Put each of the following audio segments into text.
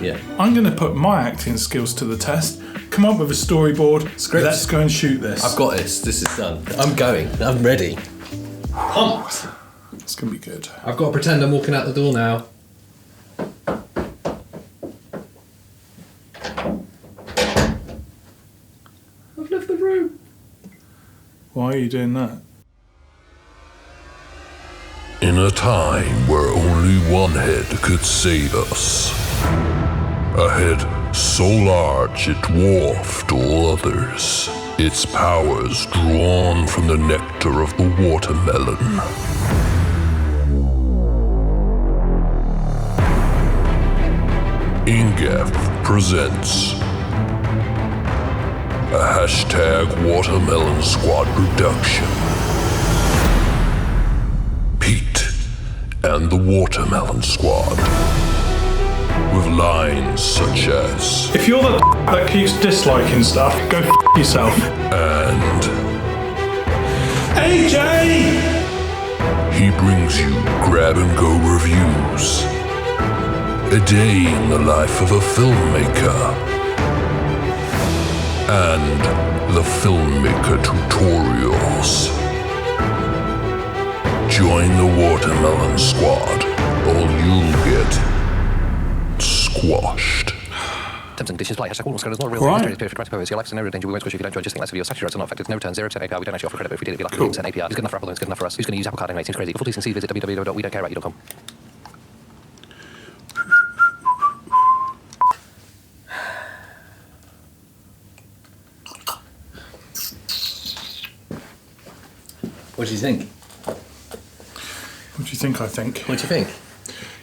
Yeah. I'm going to put my acting skills to the test, come up with a storyboard, Script. Let's go and shoot this. I've got this. This is done. I'm going. I'm ready. Pumped. It's going to be good. I've got to pretend I'm walking out the door now. I've left the room. Why are you doing that? In a time where only one head could save us. A head so large it dwarfed all others. Its powers drawn from the nectar of the watermelon. Ingef presents a #Watermelon Squad production. Pete and the Watermelon Squad. With lines such as, If you're the that keeps disliking stuff, go yourself. and AJ! he brings you grab-and-go reviews. A day in the life of a filmmaker. And the Filmmaker Tutorials. Join the Watermelon Squad, or you'll get squashed. Terms and conditions apply. #Watermelon is not a real Right. thing. It's for purpose. Your life's in no danger. We won't squish you if you don't enjoy. Just think less of your statutory rights are not affected. No returns, 0% APR. We don't actually offer credit, but if we did, it'd be like 1% APR. It's good enough for Apple, it's good enough for us. Who's going to use Apple Card anyway? It seems crazy. For full decency, visit www.wedon'tcareaboutyou.com. What do you think? What do you think I think? What do you think?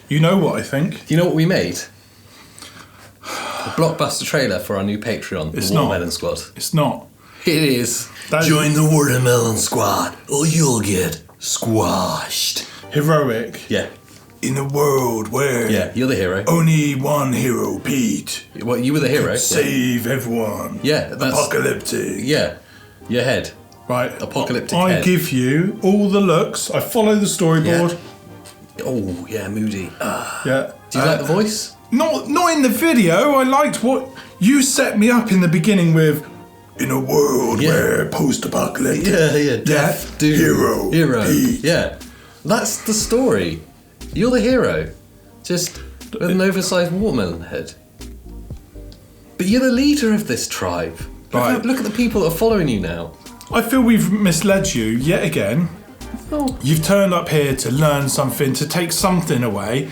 You know what I think. Do you know what we made? A blockbuster trailer for our new Patreon, It's the not. Watermelon Squad. It's not. It is. That is Join the Watermelon Squad, or you'll get squashed. heroic. Yeah. In a world where Yeah, you're the hero. only one hero, Pete, Well, you were the hero. save everyone. Yeah, that's... Apocalyptic. Yeah, your head. Right. Apocalyptic I head. give you all the looks. I follow the storyboard. Oh, yeah, moody. Yeah. Do you like the voice? Not in the video. I liked what you set me up in the beginning with. In a world Yeah. where post-apocalyptic. Yeah. Death, doom, hero, Pete. Yeah. That's the story. You're the hero. Just with an oversized watermelon head. But you're the leader of this tribe. Right. Look at the people that are following you now. I feel we've misled you yet again. Oh. You've turned up here to learn something, to take something away.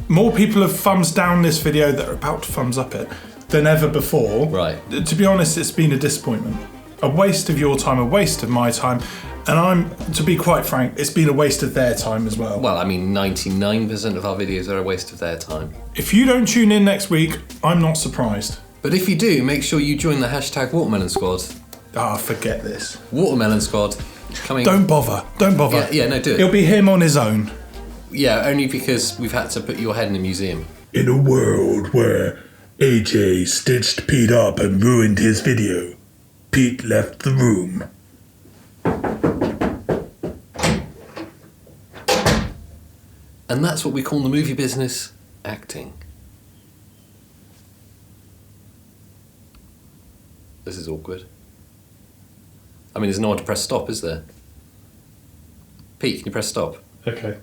More people have thumbs down this video that are about to thumbs up it than ever before. Right. To be honest, it's been a disappointment. A waste of your time, a waste of my time. And to be quite frank, it's been a waste of their time as well. Well, I mean, 99% of our videos are a waste of their time. If you don't tune in next week, I'm not surprised. But if you do, make sure you join the #Watermelon Squad. Forget this. Watermelon Squad coming. Don't bother. Don't bother. Yeah, no, do it. It'll be him on his own. Yeah, only because we've had to put your head in a museum. In a world where AJ stitched Pete up and ruined his video, Pete left the room. And that's what we call in the movie business acting. This is awkward. I mean, there's no one to press stop, is there? Pete, can you press stop? Okay.